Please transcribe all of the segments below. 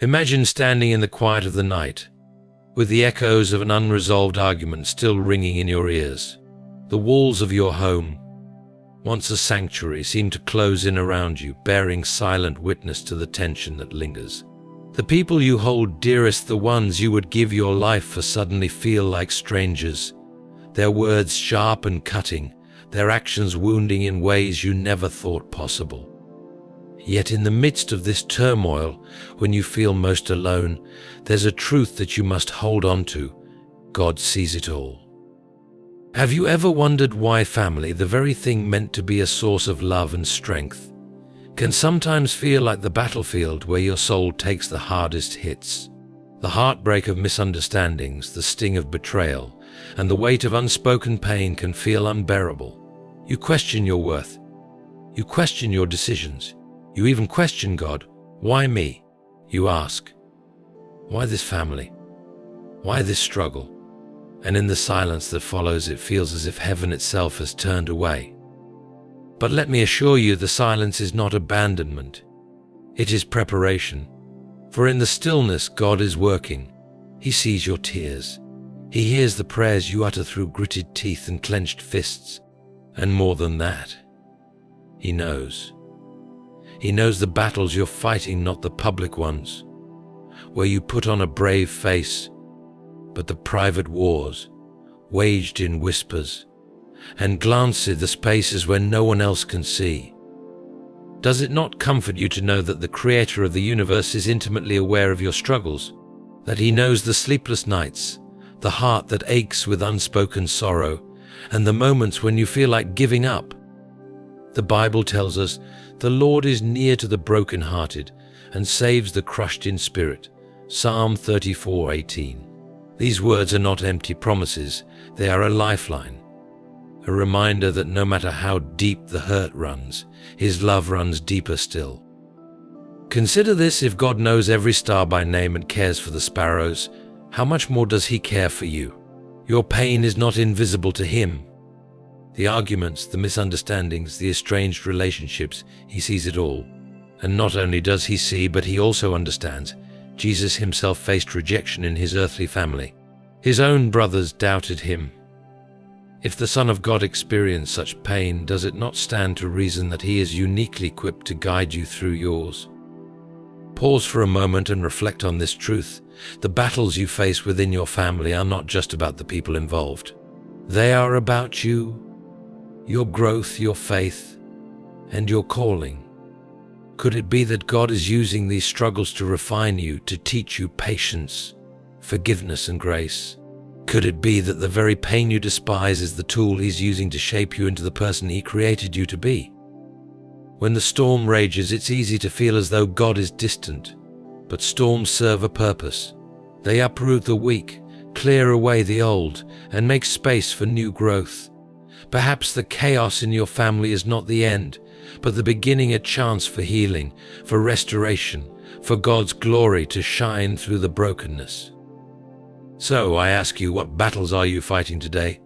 Imagine standing in the quiet of the night, with the echoes of an unresolved argument still ringing in your ears. The walls of your home, once a sanctuary, seem to close in around you, bearing silent witness to the tension that lingers. The people you hold dearest, the ones you would give your life for, suddenly feel like strangers, their words sharp and cutting, their actions wounding in ways you never thought possible. Yet in the midst of this turmoil, when you feel most alone, there's a truth that you must hold on to. God sees it all. Have you ever wondered why family, the very thing meant to be a source of love and strength, can sometimes feel like the battlefield where your soul takes the hardest hits? The heartbreak of misunderstandings, the sting of betrayal, and the weight of unspoken pain can feel unbearable. You question your worth. You question your decisions. You even question God. Why me? You ask. Why this family? Why this struggle? And in the silence that follows, it feels as if heaven itself has turned away. But let me assure you, the silence is not abandonment. It is preparation. For in the stillness, God is working. He sees your tears. He hears the prayers you utter through gritted teeth and clenched fists. And more than that, He knows. He knows the battles you're fighting, not the public ones, where you put on a brave face, but the private wars, waged in whispers, and glance at the spaces where no one else can see. Does it not comfort you to know that the Creator of the universe is intimately aware of your struggles, that He knows the sleepless nights, the heart that aches with unspoken sorrow, and the moments when you feel like giving up? The Bible tells us, "The Lord is near to the brokenhearted and saves the crushed in spirit." Psalm 34:18. These words are not empty promises, they are a lifeline, a reminder that no matter how deep the hurt runs, His love runs deeper still. Consider this: if God knows every star by name and cares for the sparrows, how much more does He care for you? Your pain is not invisible to Him. The arguments, the misunderstandings, the estranged relationships, He sees it all. And not only does He see, but He also understands. Jesus Himself faced rejection in His earthly family. His own brothers doubted Him. If the Son of God experienced such pain, does it not stand to reason that He is uniquely equipped to guide you through yours? Pause for a moment and reflect on this truth. The battles you face within your family are not just about the people involved. They are about you, your growth, your faith, and your calling. Could it be that God is using these struggles to refine you, to teach you patience, forgiveness, and grace? Could it be that the very pain you despise is the tool He's using to shape you into the person He created you to be? When the storm rages, it's easy to feel as though God is distant, but storms serve a purpose. They uproot the weak, clear away the old, and make space for new growth. Perhaps the chaos in your family is not the end, but the beginning, a chance for healing, for restoration, for God's glory to shine through the brokenness. So I ask you, what battles are you fighting today?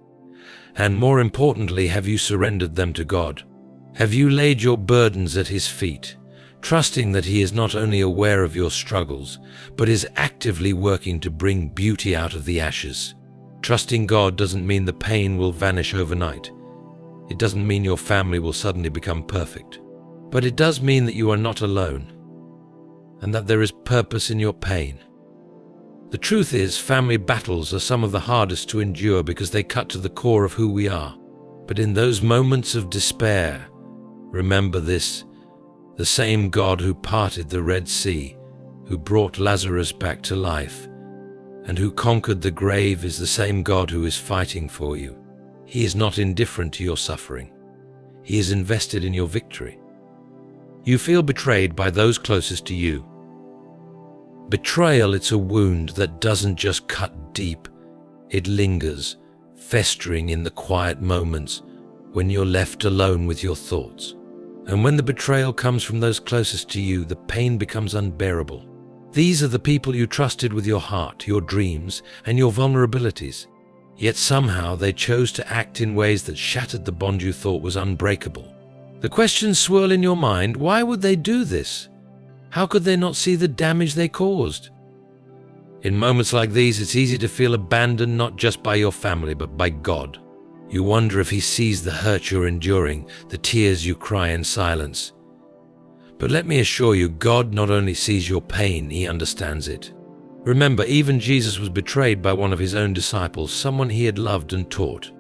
And more importantly, have you surrendered them to God? Have you laid your burdens at His feet, trusting that He is not only aware of your struggles, but is actively working to bring beauty out of the ashes? Trusting God doesn't mean the pain will vanish overnight. It doesn't mean your family will suddenly become perfect. But it does mean that you are not alone, and that there is purpose in your pain. The truth is, family battles are some of the hardest to endure because they cut to the core of who we are. But in those moments of despair, remember this: the same God who parted the Red Sea, who brought Lazarus back to life, and who conquered the grave, is the same God who is fighting for you. He is not indifferent to your suffering. He is invested in your victory. You feel betrayed by those closest to you. Betrayal, it's a wound that doesn't just cut deep, it lingers, festering in the quiet moments when you're left alone with your thoughts. And when the betrayal comes from those closest to you, the pain becomes unbearable. These are the people you trusted with your heart, your dreams, and your vulnerabilities. Yet somehow they chose to act in ways that shattered the bond you thought was unbreakable. The questions swirl in your mind: why would they do this? How could they not see the damage they caused? In moments like these, it's easy to feel abandoned not just by your family, but by God. You wonder if He sees the hurt you're enduring, the tears you cry in silence. But let me assure you, God not only sees your pain, He understands it. Remember, even Jesus was betrayed by one of His own disciples, someone He had loved and taught.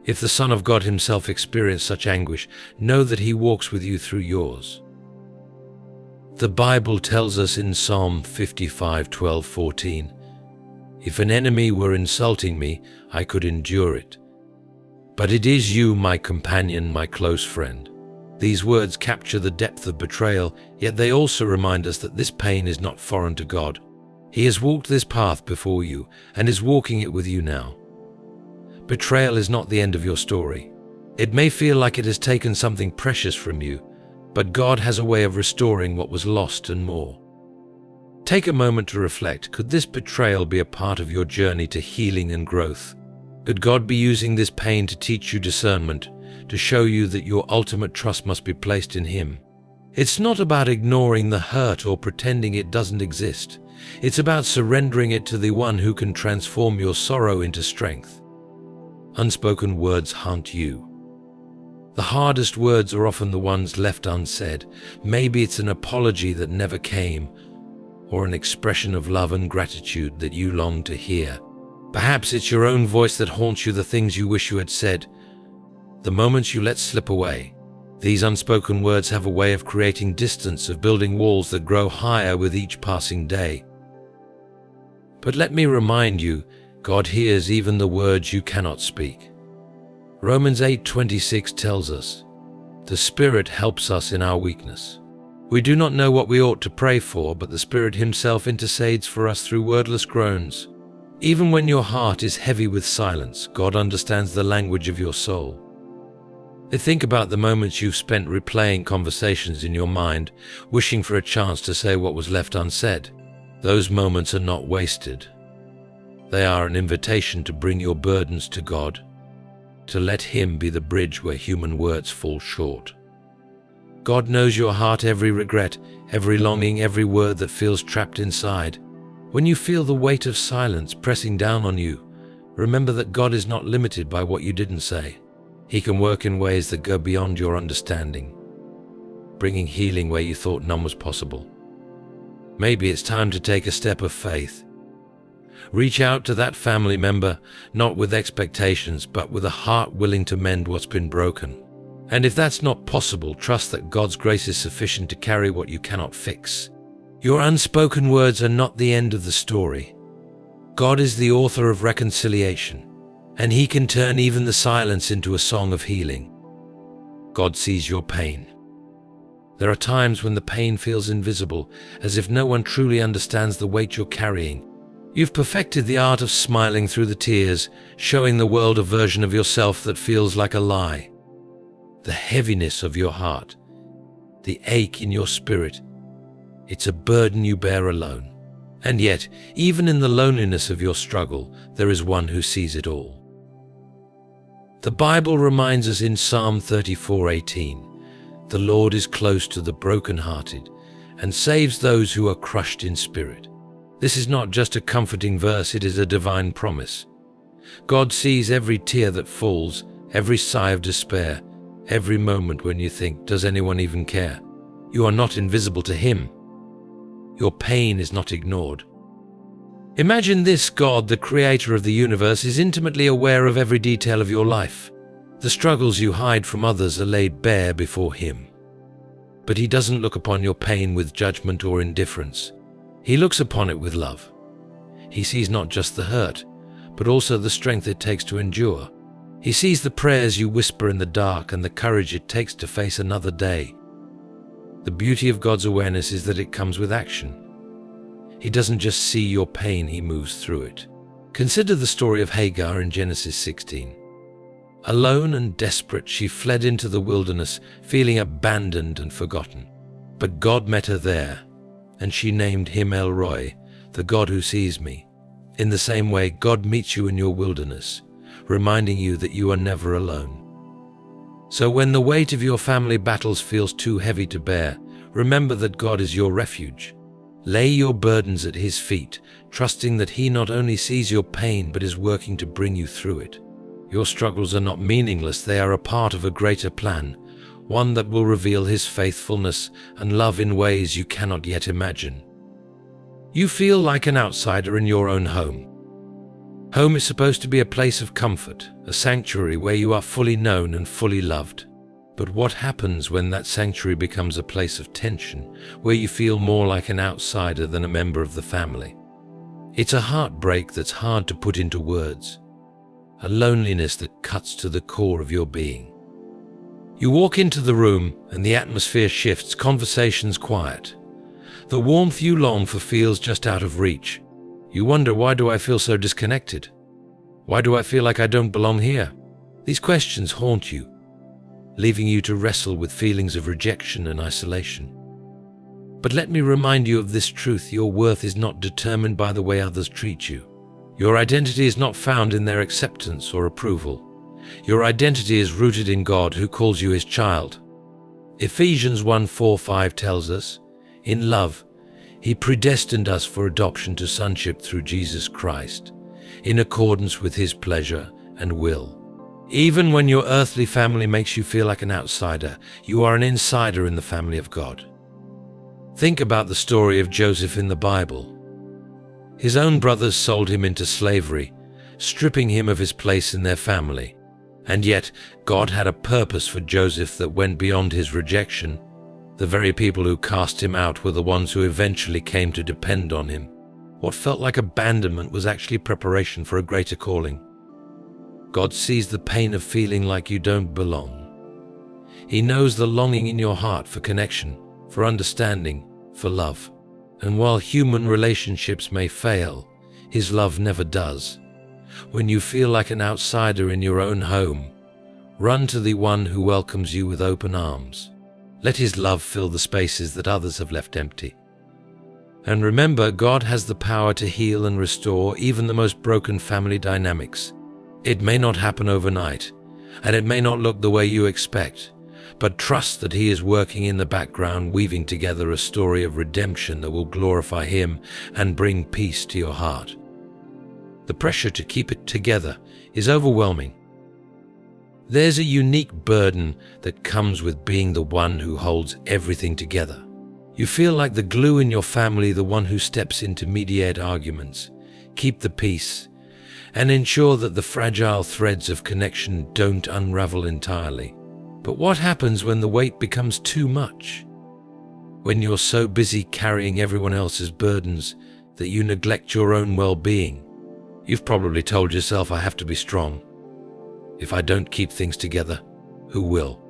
If the Son of God Himself experienced such anguish, know that He walks with you through yours. The Bible tells us in Psalm 55:12-14, "If an enemy were insulting me, I could endure it. But it is you, my companion, my close friend." These words capture the depth of betrayal, yet they also remind us that this pain is not foreign to God. He has walked this path before you and is walking it with you now. Betrayal is not the end of your story. It may feel like it has taken something precious from you, but God has a way of restoring what was lost and more. Take a moment to reflect. Could this betrayal be a part of your journey to healing and growth? Could God be using this pain to teach you discernment, to show you that your ultimate trust must be placed in Him? It's not about ignoring the hurt or pretending it doesn't exist. It's about surrendering it to the one who can transform your sorrow into strength. Unspoken words haunt you. The hardest words are often the ones left unsaid. Maybe it's an apology that never came, or an expression of love and gratitude that you long to hear. Perhaps it's your own voice that haunts you, the things you wish you had said, the moments you let slip away. These unspoken words have a way of creating distance, of building walls that grow higher with each passing day. But let me remind you, God hears even the words you cannot speak. Romans 8:26 tells us, "The Spirit helps us in our weakness. We do not know what we ought to pray for, but the Spirit Himself intercedes for us through wordless groans." Even when your heart is heavy with silence, God understands the language of your soul. Think about the moments you've spent replaying conversations in your mind, wishing for a chance to say what was left unsaid. Those moments are not wasted. They are an invitation to bring your burdens to God, to let Him be the bridge where human words fall short. God knows your heart, every regret, every longing, every word that feels trapped inside. When you feel the weight of silence pressing down on you, remember that God is not limited by what you didn't say. He can work in ways that go beyond your understanding, bringing healing where you thought none was possible. Maybe it's time to take a step of faith. Reach out to that family member, not with expectations, but with a heart willing to mend what's been broken. And if that's not possible, trust that God's grace is sufficient to carry what you cannot fix. Your unspoken words are not the end of the story. God is the author of reconciliation, and He can turn even the silence into a song of healing. God sees your pain. There are times when the pain feels invisible, as if no one truly understands the weight you're carrying. You've perfected the art of smiling through the tears, showing the world a version of yourself that feels like a lie. The heaviness of your heart, the ache in your spirit, it's a burden you bear alone. And yet, even in the loneliness of your struggle, there is one who sees it all. The Bible reminds us in Psalm 34:18, "The Lord is close to the brokenhearted and saves those who are crushed in spirit." This is not just a comforting verse, it is a divine promise. God sees every tear that falls, every sigh of despair, every moment when you think, does anyone even care? You are not invisible to Him. Your pain is not ignored. Imagine this: God, the creator of the universe, is intimately aware of every detail of your life. The struggles you hide from others are laid bare before Him. But He doesn't look upon your pain with judgment or indifference. He looks upon it with love. He sees not just the hurt, but also the strength it takes to endure. He sees the prayers you whisper in the dark and the courage it takes to face another day. The beauty of God's awareness is that it comes with action. He doesn't just see your pain, He moves through it. Consider the story of Hagar in Genesis 16. Alone and desperate, she fled into the wilderness, feeling abandoned and forgotten. But God met her there, and she named Him El Roi, the God who sees me. In the same way, God meets you in your wilderness, reminding you that you are never alone. So when the weight of your family battles feels too heavy to bear, remember that God is your refuge. Lay your burdens at His feet, trusting that He not only sees your pain but is working to bring you through it. Your struggles are not meaningless, they are a part of a greater plan, one that will reveal His faithfulness and love in ways you cannot yet imagine. You feel like an outsider in your own home. Home is supposed to be a place of comfort, a sanctuary where you are fully known and fully loved. But what happens when that sanctuary becomes a place of tension, where you feel more like an outsider than a member of the family? It's a heartbreak that's hard to put into words, a loneliness that cuts to the core of your being. You walk into the room and the atmosphere shifts, conversations quiet. The warmth you long for feels just out of reach. You wonder, why do I feel so disconnected? Why do I feel like I don't belong here? These questions haunt you, leaving you to wrestle with feelings of rejection and isolation. But let me remind you of this truth: your worth is not determined by the way others treat you. Your identity is not found in their acceptance or approval. Your identity is rooted in God, who calls you His child. Ephesians 1:4-5 tells us, in love, He predestined us for adoption to sonship through Jesus Christ, in accordance with His pleasure and will. Even when your earthly family makes you feel like an outsider, you are an insider in the family of God. Think about the story of Joseph in the Bible. His own brothers sold him into slavery, stripping him of his place in their family. And yet, God had a purpose for Joseph that went beyond his rejection. The very people who cast him out were the ones who eventually came to depend on him. What felt like abandonment was actually preparation for a greater calling. God sees the pain of feeling like you don't belong. He knows the longing in your heart for connection, for understanding, for love. And while human relationships may fail, His love never does. When you feel like an outsider in your own home, run to the one who welcomes you with open arms. Let His love fill the spaces that others have left empty. And remember, God has the power to heal and restore even the most broken family dynamics. It may not happen overnight, and it may not look the way you expect, but trust that He is working in the background, weaving together a story of redemption that will glorify Him and bring peace to your heart. The pressure to keep it together is overwhelming. There's a unique burden that comes with being the one who holds everything together. You feel like the glue in your family, the one who steps in to mediate arguments, keep the peace, and ensure that the fragile threads of connection don't unravel entirely. But what happens when the weight becomes too much? When you're so busy carrying everyone else's burdens that you neglect your own well-being? You've probably told yourself, I have to be strong. If I don't keep things together, who will?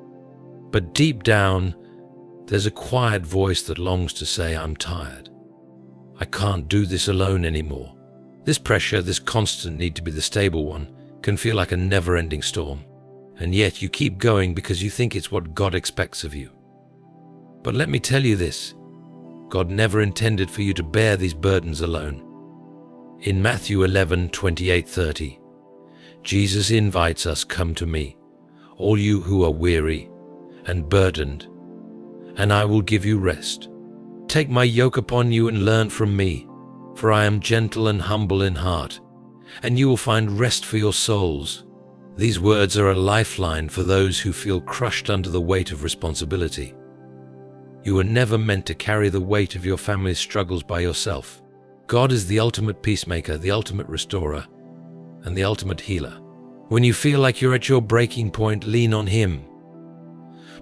But deep down, there's a quiet voice that longs to say, I'm tired. I can't do this alone anymore. This pressure, this constant need to be the stable one, can feel like a never-ending storm. And yet you keep going because you think it's what God expects of you. But let me tell you this, God never intended for you to bear these burdens alone. In Matthew 11:28-30, Jesus invites us, come to me, all you who are weary and burdened, and I will give you rest. Take my yoke upon you and learn from me, for I am gentle and humble in heart, and you will find rest for your souls. These words are a lifeline for those who feel crushed under the weight of responsibility. You were never meant to carry the weight of your family's struggles by yourself. God is the ultimate peacemaker, the ultimate restorer, and the ultimate healer. When you feel like you're at your breaking point, lean on Him.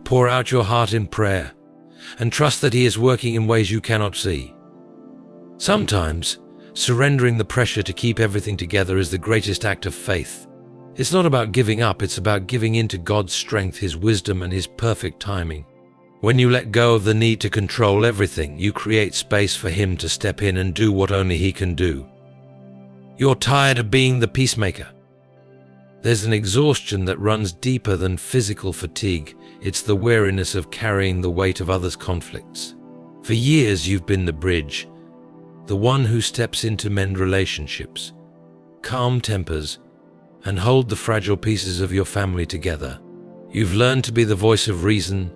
Pour out your heart in prayer, and trust that He is working in ways you cannot see. Sometimes, surrendering the pressure to keep everything together is the greatest act of faith. It's not about giving up, it's about giving in to God's strength, His wisdom, and His perfect timing. When you let go of the need to control everything, you create space for Him to step in and do what only He can do. You're tired of being the peacemaker. There's an exhaustion that runs deeper than physical fatigue. It's the weariness of carrying the weight of others' conflicts. For years you've been the bridge, the one who steps in to mend relationships, calm tempers, and hold the fragile pieces of your family together. You've learned to be the voice of reason,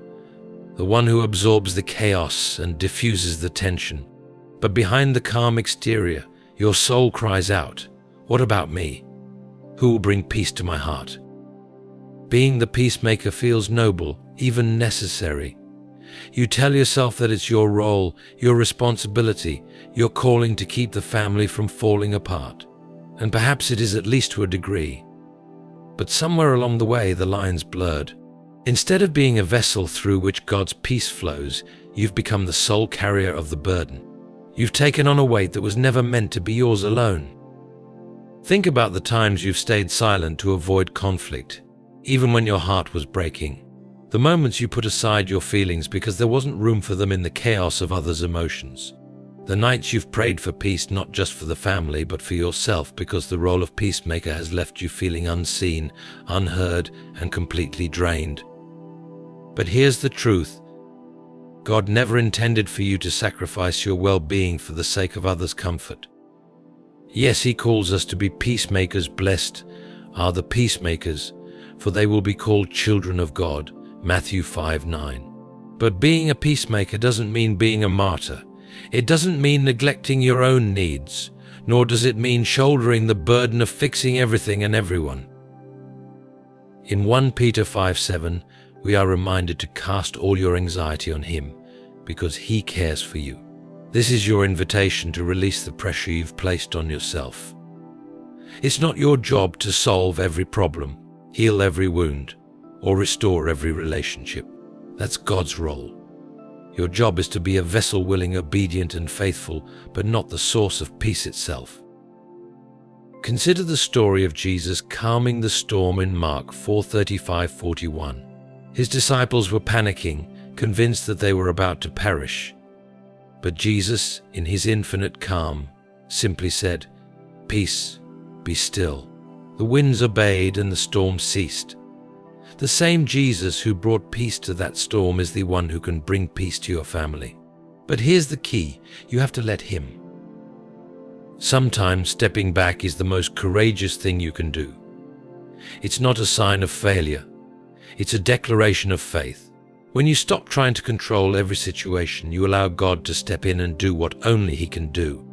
the one who absorbs the chaos and diffuses the tension. But behind the calm exterior, your soul cries out, "What about me? Who will bring peace to my heart?" Being the peacemaker feels noble, even necessary. You tell yourself that it's your role, your responsibility, your calling to keep the family from falling apart. And perhaps it is, at least to a degree. But somewhere along the way, the lines blurred. Instead of being a vessel through which God's peace flows, you've become the sole carrier of the burden. You've taken on a weight that was never meant to be yours alone. Think about the times you've stayed silent to avoid conflict, even when your heart was breaking. The moments you put aside your feelings because there wasn't room for them in the chaos of others' emotions. The nights you've prayed for peace, not just for the family, but for yourself, because the role of peacemaker has left you feeling unseen, unheard, and completely drained. But here's the truth. God never intended for you to sacrifice your well-being for the sake of others' comfort. Yes, He calls us to be peacemakers. Blessed are the peacemakers, for they will be called children of God. Matthew 5:9. But being a peacemaker doesn't mean being a martyr. It doesn't mean neglecting your own needs, nor does it mean shouldering the burden of fixing everything and everyone. In 1 Peter 5:7, we are reminded to cast all your anxiety on Him, because He cares for you. This is your invitation to release the pressure you've placed on yourself. It's not your job to solve every problem, heal every wound, or restore every relationship. That's God's role. Your job is to be a vessel willing, obedient, and faithful, but not the source of peace itself. Consider the story of Jesus calming the storm in Mark 4:35-41. His disciples were panicking, convinced that they were about to perish. But Jesus, in His infinite calm, simply said, "Peace, be still." The winds obeyed and the storm ceased. The same Jesus who brought peace to that storm is the one who can bring peace to your family. But here's the key: you have to let Him. Sometimes stepping back is the most courageous thing you can do. It's not a sign of failure. It's a declaration of faith. When you stop trying to control every situation, you allow God to step in and do what only He can do.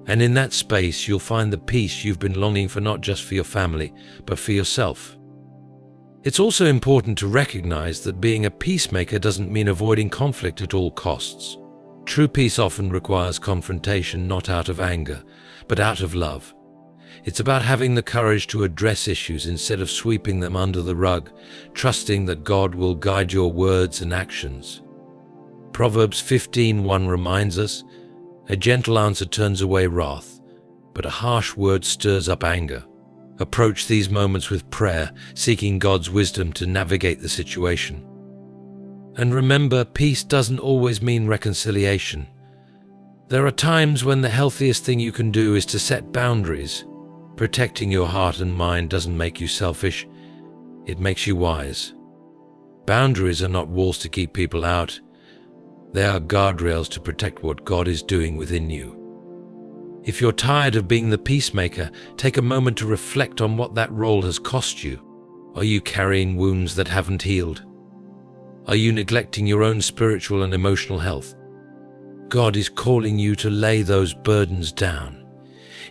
And in that space, you'll find the peace you've been longing for, not just for your family, but for yourself. It's also important to recognize that being a peacemaker doesn't mean avoiding conflict at all costs. True peace often requires confrontation, not out of anger, but out of love. It's about having the courage to address issues instead of sweeping them under the rug, trusting that God will guide your words and actions. Proverbs 15:1 reminds us, "A gentle answer turns away wrath, but a harsh word stirs up anger." Approach these moments with prayer, seeking God's wisdom to navigate the situation. And remember, peace doesn't always mean reconciliation. There are times when the healthiest thing you can do is to set boundaries. Protecting your heart and mind doesn't make you selfish, it makes you wise. Boundaries are not walls to keep people out. They are guardrails to protect what God is doing within you. If you're tired of being the peacemaker, take a moment to reflect on what that role has cost you. Are you carrying wounds that haven't healed? Are you neglecting your own spiritual and emotional health? God is calling you to lay those burdens down.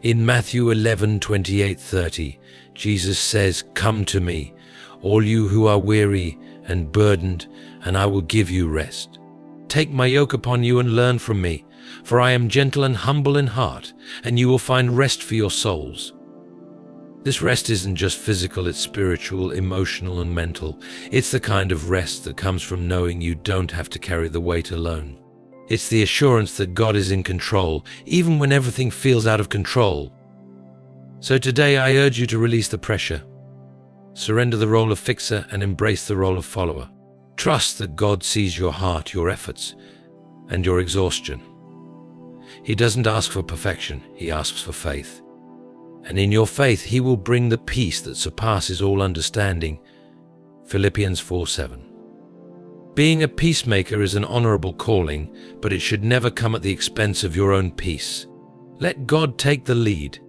In Matthew 11:28-30, Jesus says, "Come to me, all you who are weary and burdened, and I will give you rest. Take my yoke upon you and learn from me, for I am gentle and humble in heart, and you will find rest for your souls." This rest isn't just physical, it's spiritual, emotional, and mental. It's the kind of rest that comes from knowing you don't have to carry the weight alone. It's the assurance that God is in control, even when everything feels out of control. So today I urge you to release the pressure. Surrender the role of fixer and embrace the role of follower. Trust that God sees your heart, your efforts, and your exhaustion. He doesn't ask for perfection, He asks for faith. And in your faith, He will bring the peace that surpasses all understanding. Philippians 4:7. Being a peacemaker is an honorable calling, but it should never come at the expense of your own peace. Let God take the lead.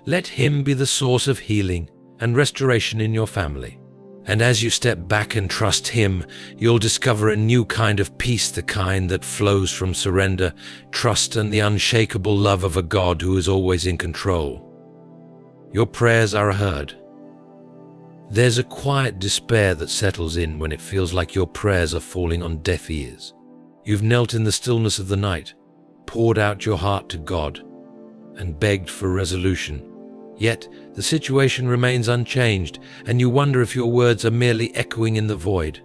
Let Him be the source of healing and restoration in your family. And as you step back and trust Him, you'll discover a new kind of peace, the kind that flows from surrender, trust, and the unshakable love of a God who is always in control. Your prayers are heard. There's a quiet despair that settles in when it feels like your prayers are falling on deaf ears. You've knelt in the stillness of the night, poured out your heart to God, and begged for resolution. Yet the situation remains unchanged, and you wonder if your words are merely echoing in the void.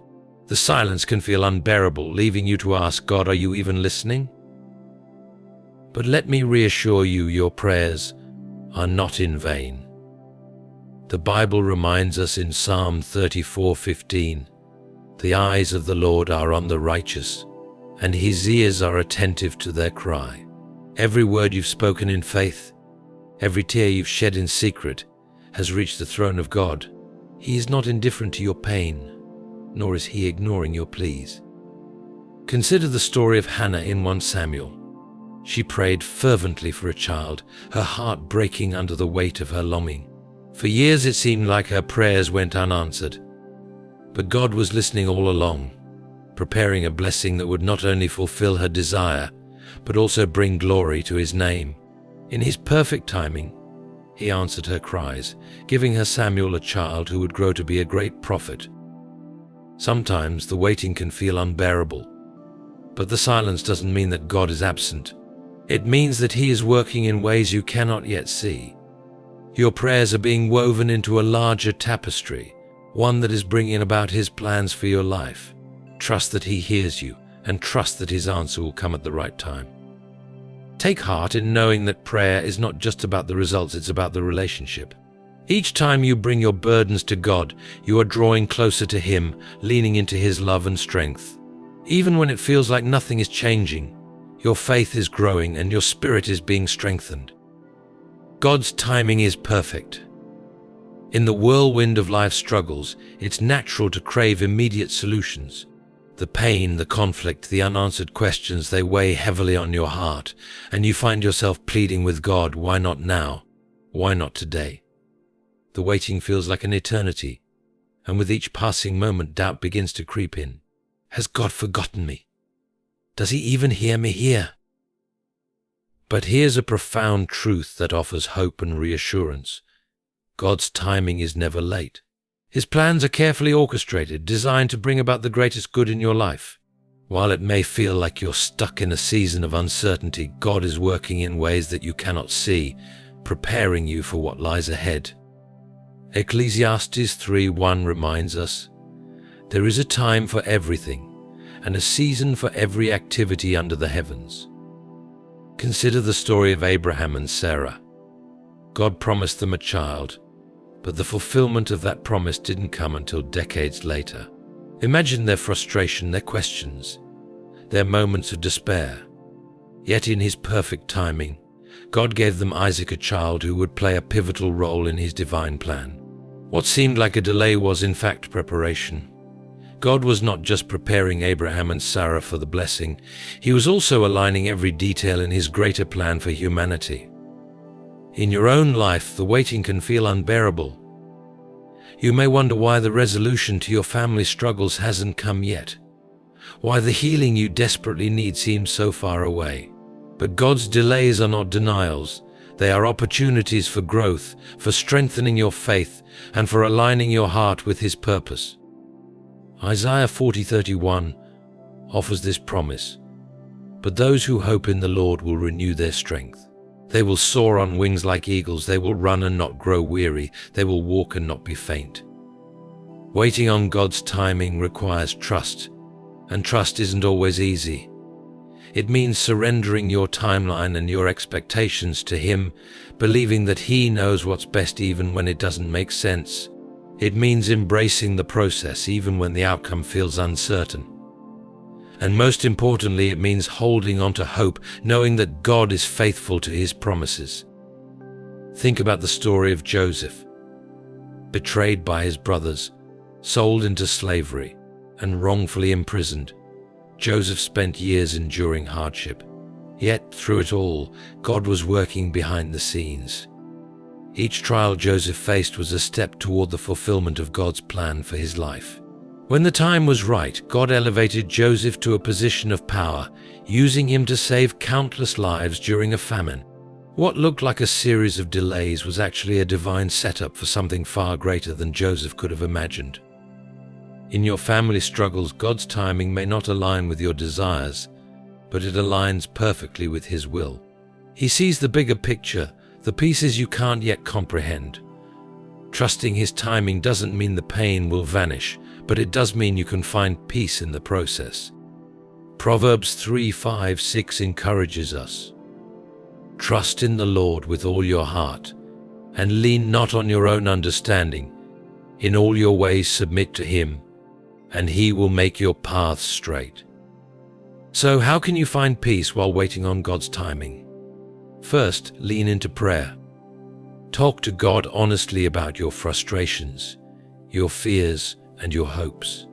The silence can feel unbearable, leaving you to ask God, are you even listening? But let me reassure you, your prayers are not in vain. The Bible reminds us in Psalm 34:15, "The eyes of the Lord are on the righteous, and His ears are attentive to their cry." Every word you've spoken in faith, every tear you've shed in secret, has reached the throne of God. He is not indifferent to your pain, nor is He ignoring your pleas. Consider the story of Hannah in 1 Samuel. She prayed fervently for a child, her heart breaking under the weight of her longing. For years it seemed like her prayers went unanswered. But God was listening all along, preparing a blessing that would not only fulfill her desire, but also bring glory to His name. In His perfect timing, He answered her cries, giving her Samuel, a child who would grow to be a great prophet. Sometimes the waiting can feel unbearable, but the silence doesn't mean that God is absent. It means that He is working in ways you cannot yet see. Your prayers are being woven into a larger tapestry, one that is bringing about His plans for your life. Trust that He hears you, and trust that His answer will come at the right time. Take heart in knowing that prayer is not just about the results, it's about the relationship. Each time you bring your burdens to God, you are drawing closer to Him, leaning into His love and strength. Even when it feels like nothing is changing, your faith is growing and your spirit is being strengthened. God's timing is perfect. In the whirlwind of life's struggles, it's natural to crave immediate solutions. The pain, the conflict, the unanswered questions, they weigh heavily on your heart, and you find yourself pleading with God, why not now? Why not today? The waiting feels like an eternity, and with each passing moment, doubt begins to creep in. Has God forgotten me? Does He even hear me here? But here's a profound truth that offers hope and reassurance. God's timing is never late. His plans are carefully orchestrated, designed to bring about the greatest good in your life. While it may feel like you're stuck in a season of uncertainty, God is working in ways that you cannot see, preparing you for what lies ahead. Ecclesiastes 3:1 reminds us, "There is a time for everything, and a season for every activity under the heavens." Consider the story of Abraham and Sarah. God promised them a child, but the fulfillment of that promise didn't come until decades later. Imagine their frustration, their questions, their moments of despair. Yet in His perfect timing, God gave them Isaac, a child who would play a pivotal role in His divine plan. What seemed like a delay was in fact preparation. God was not just preparing Abraham and Sarah for the blessing, He was also aligning every detail in His greater plan for humanity. In your own life, the waiting can feel unbearable. You may wonder why the resolution to your family struggles hasn't come yet, why the healing you desperately need seems so far away. But God's delays are not denials. They are opportunities for growth, for strengthening your faith, and for aligning your heart with His purpose. Isaiah 40:31 offers this promise, "But those who hope in the Lord will renew their strength. They will soar on wings like eagles. They will run and not grow weary. They will walk and not be faint." Waiting on God's timing requires trust, and trust isn't always easy. It means surrendering your timeline and your expectations to Him, believing that He knows what's best even when it doesn't make sense. It means embracing the process even when the outcome feels uncertain. And most importantly, it means holding on to hope, knowing that God is faithful to His promises. Think about the story of Joseph. Betrayed by his brothers, sold into slavery, and wrongfully imprisoned, Joseph spent years enduring hardship. Yet, through it all, God was working behind the scenes. Each trial Joseph faced was a step toward the fulfillment of God's plan for his life. When the time was right, God elevated Joseph to a position of power, using him to save countless lives during a famine. What looked like a series of delays was actually a divine setup for something far greater than Joseph could have imagined. In your family struggles, God's timing may not align with your desires, but it aligns perfectly with His will. He sees the bigger picture, the pieces you can't yet comprehend. Trusting His timing doesn't mean the pain will vanish, but it does mean you can find peace in the process. Proverbs 3:5-6 encourages us. Trust in the Lord with all your heart, and lean not on your own understanding. In all your ways submit to Him, and He will make your paths straight. So how can you find peace while waiting on God's timing? First, lean into prayer. Talk to God honestly about your frustrations, your fears, and your hopes.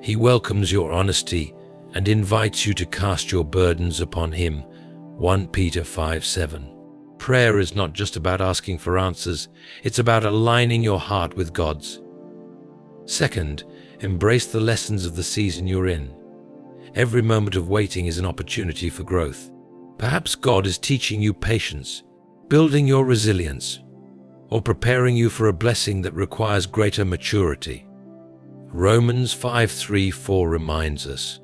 He welcomes your honesty and invites you to cast your burdens upon Him. 1 Peter 5:7. Prayer is not just about asking for answers, it's about aligning your heart with God's. Second, embrace the lessons of the season you're in. Every moment of waiting is an opportunity for growth. Perhaps God is teaching you patience, building your resilience, or preparing you for a blessing that requires greater maturity. Romans 5:3-4 reminds us,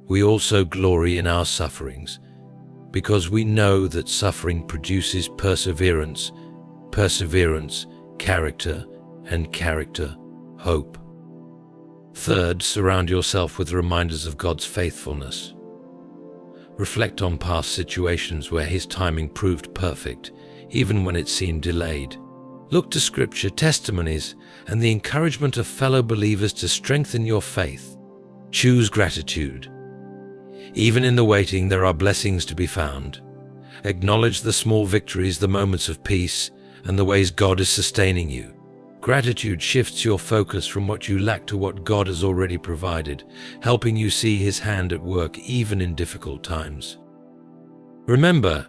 we also glory in our sufferings, because we know that suffering produces perseverance, perseverance, character, and character, hope. Third, surround yourself with reminders of God's faithfulness. Reflect on past situations where His timing proved perfect, even when it seemed delayed. Look to Scripture, testimonies, and the encouragement of fellow believers to strengthen your faith. Choose gratitude. Even in the waiting, there are blessings to be found. Acknowledge the small victories, the moments of peace, and the ways God is sustaining you. Gratitude shifts your focus from what you lack to what God has already provided, helping you see His hand at work even in difficult times. Remember,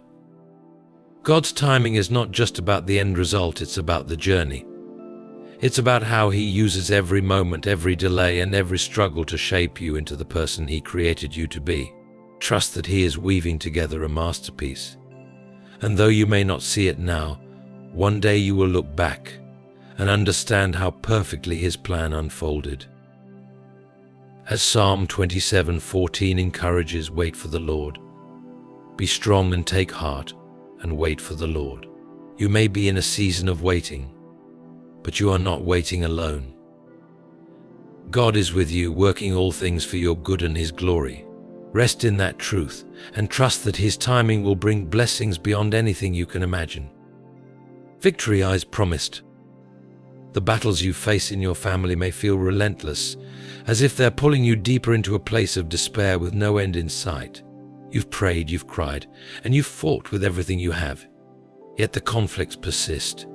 God's timing is not just about the end result, it's about the journey. It's about how He uses every moment, every delay, and every struggle to shape you into the person He created you to be. Trust that He is weaving together a masterpiece. And though you may not see it now, one day you will look back and understand how perfectly His plan unfolded. As Psalm 27:14 encourages, wait for the Lord. Be strong and take heart, and wait for the Lord. You may be in a season of waiting, but you are not waiting alone. God is with you, working all things for your good and His glory. Rest in that truth and trust that His timing will bring blessings beyond anything you can imagine. Victory is promised. The battles you face in your family may feel relentless, as if they're pulling you deeper into a place of despair with no end in sight. You've prayed, you've cried, and you've fought with everything you have. Yet the conflicts persist.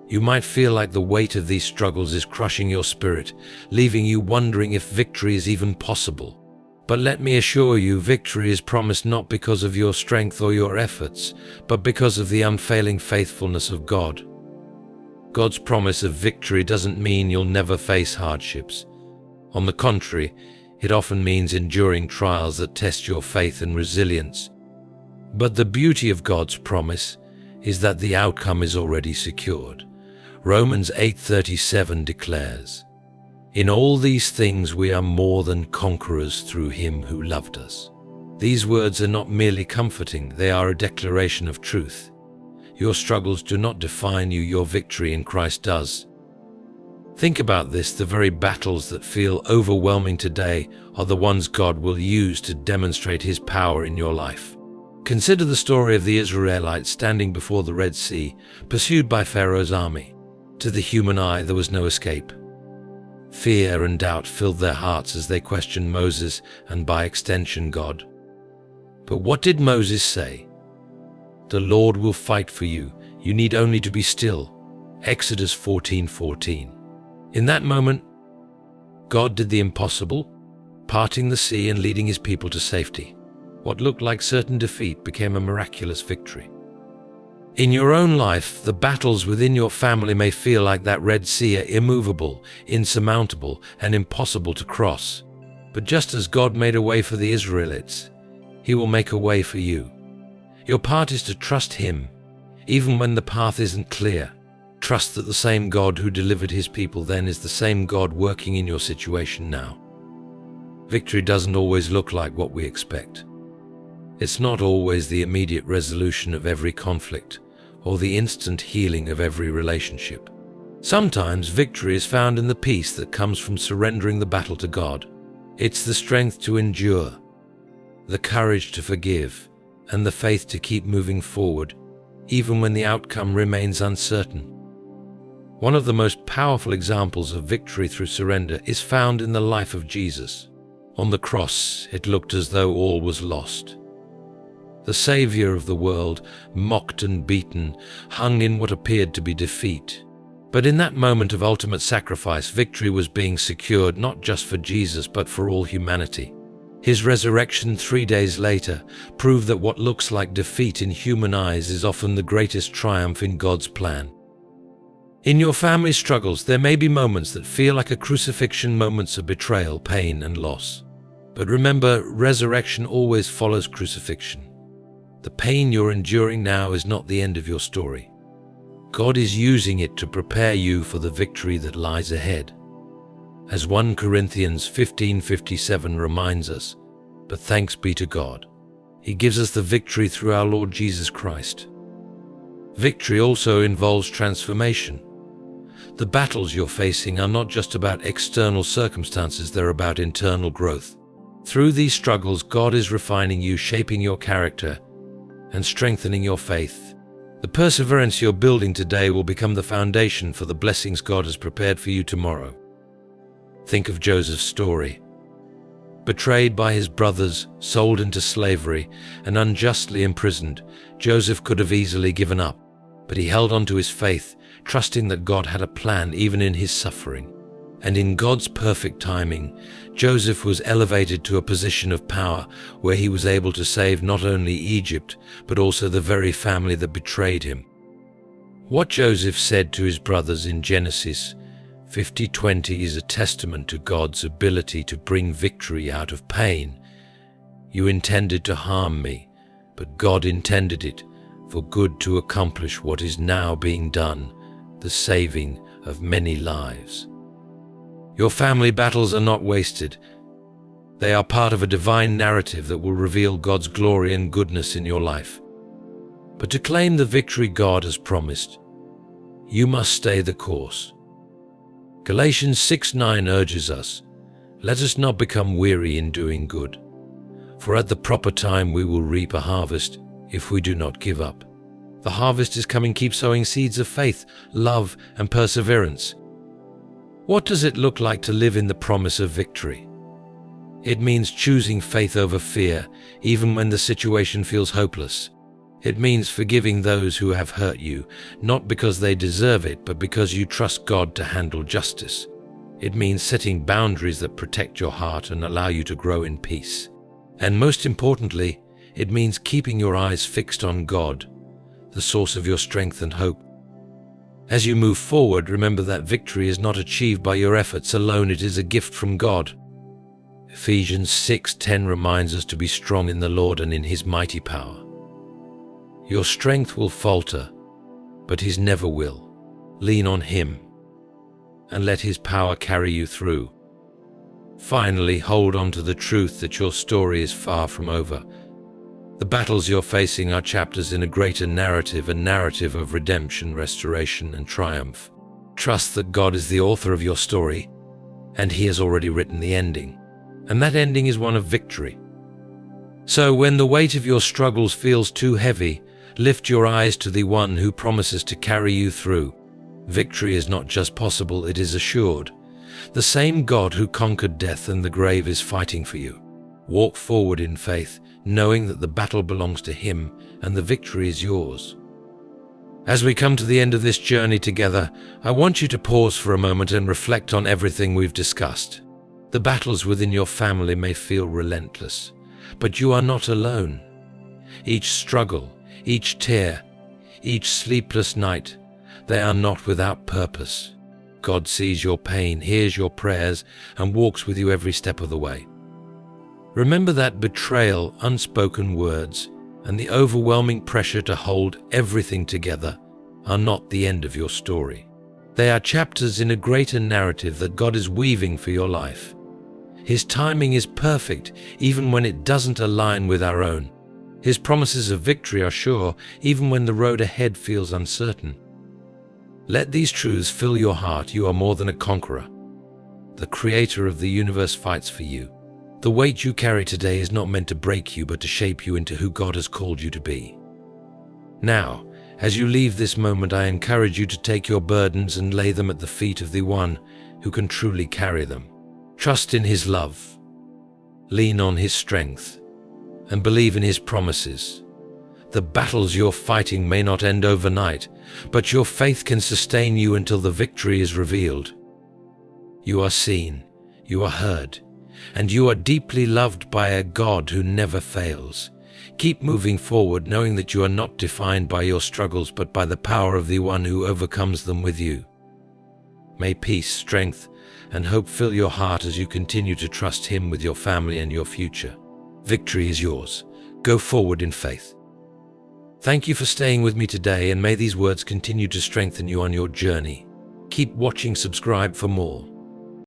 You might feel like the weight of these struggles is crushing your spirit, leaving you wondering if victory is even possible. But let me assure you, victory is promised not because of your strength or your efforts, but because of the unfailing faithfulness of God. God's promise of victory doesn't mean you'll never face hardships. On the contrary, it often means enduring trials that test your faith and resilience. But the beauty of God's promise is that the outcome is already secured. Romans 8:37 declares, "In all these things we are more than conquerors through Him who loved us." These words are not merely comforting, they are a declaration of truth. Your struggles do not define you, your victory in Christ does. Think about this, the very battles that feel overwhelming today are the ones God will use to demonstrate His power in your life. Consider the story of the Israelites standing before the Red Sea, pursued by Pharaoh's army. To the human eye, there was no escape. Fear and doubt filled their hearts as they questioned Moses and by extension God. But what did Moses say? "The Lord will fight for you. You need only to be still." Exodus 14:14. In that moment, God did the impossible, parting the sea and leading His people to safety. What looked like certain defeat became a miraculous victory. In your own life, the battles within your family may feel like that Red Sea, immovable, insurmountable, and impossible to cross. But just as God made a way for the Israelites, He will make a way for you. Your part is to trust Him, even when the path isn't clear. Trust that the same God who delivered His people then is the same God working in your situation now. Victory doesn't always look like what we expect. It's not always the immediate resolution of every conflict or the instant healing of every relationship. Sometimes victory is found in the peace that comes from surrendering the battle to God. It's the strength to endure, the courage to forgive, and the faith to keep moving forward, even when the outcome remains uncertain. One of the most powerful examples of victory through surrender is found in the life of Jesus. On the cross, it looked as though all was lost. The Savior of the world, mocked and beaten, hung in what appeared to be defeat. But in that moment of ultimate sacrifice, victory was being secured not just for Jesus but for all humanity. His resurrection 3 days later proved that what looks like defeat in human eyes is often the greatest triumph in God's plan. In your family struggles, there may be moments that feel like a crucifixion, moments of betrayal, pain, and loss. But remember, resurrection always follows crucifixion. The pain you're enduring now is not the end of your story. God is using it to prepare you for the victory that lies ahead. As 1 Corinthians 15:57 reminds us, but thanks be to God, He gives us the victory through our Lord Jesus Christ. Victory also involves transformation. The battles you're facing are not just about external circumstances, they're about internal growth. Through these struggles, God is refining you, shaping your character, and strengthening your faith. The perseverance you're building today will become the foundation for the blessings God has prepared for you tomorrow. Think of Joseph's story. Betrayed by his brothers, sold into slavery, and unjustly imprisoned, Joseph could have easily given up, but he held on to his faith, trusting that God had a plan even in his suffering. And in God's perfect timing, Joseph was elevated to a position of power where he was able to save not only Egypt, but also the very family that betrayed him. What Joseph said to his brothers in Genesis 50:20 is a testament to God's ability to bring victory out of pain. You intended to harm me, but God intended it for good to accomplish what is now being done, the saving of many lives. Your family battles are not wasted. They are part of a divine narrative that will reveal God's glory and goodness in your life. But to claim the victory God has promised, you must stay the course. Galatians 6:9 urges us, let us not become weary in doing good, for at the proper time we will reap a harvest if we do not give up. The harvest is coming. Keep sowing seeds of faith, love, and perseverance. What does it look like to live in the promise of victory? It means choosing faith over fear, even when the situation feels hopeless. It means forgiving those who have hurt you, not because they deserve it, but because you trust God to handle justice. It means setting boundaries that protect your heart and allow you to grow in peace. And most importantly, it means keeping your eyes fixed on God, the source of your strength and hope. As you move forward, remember that victory is not achieved by your efforts alone, it is a gift from God. Ephesians 6:10 reminds us to be strong in the Lord and in His mighty power. Your strength will falter, but His never will. Lean on Him and let His power carry you through. Finally, hold on to the truth that your story is far from over. The battles you're facing are chapters in a greater narrative, a narrative of redemption, restoration, and triumph. Trust that God is the author of your story, and He has already written the ending. And that ending is one of victory. So when the weight of your struggles feels too heavy, lift your eyes to the one who promises to carry you through. Victory is not just possible, it is assured. The same God who conquered death and the grave is fighting for you. Walk forward in faith, knowing that the battle belongs to Him and the victory is yours. As we come to the end of this journey together, I want you to pause for a moment and reflect on everything we've discussed. The battles within your family may feel relentless, but you are not alone. Each struggle, each tear, each sleepless night, they are not without purpose. God sees your pain, hears your prayers, and walks with you every step of the way. Remember that betrayal, unspoken words, and the overwhelming pressure to hold everything together are not the end of your story. They are chapters in a greater narrative that God is weaving for your life. His timing is perfect, even when it doesn't align with our own. His promises of victory are sure, even when the road ahead feels uncertain. Let these truths fill your heart. You are more than a conqueror. The Creator of the universe fights for you. The weight you carry today is not meant to break you, but to shape you into who God has called you to be. Now, as you leave this moment, I encourage you to take your burdens and lay them at the feet of the one who can truly carry them. Trust in His love, lean on His strength, and believe in His promises. The battles you're fighting may not end overnight, but your faith can sustain you until the victory is revealed. You are seen, you are heard, and you are deeply loved by a God who never fails. Keep moving forward, knowing that you are not defined by your struggles, but by the power of the one who overcomes them with you. May peace, strength, and hope fill your heart as you continue to trust Him with your family and your future. Victory is yours. Go forward in faith. Thank you for staying with me today, and may these words continue to strengthen you on your journey. Keep watching, subscribe for more.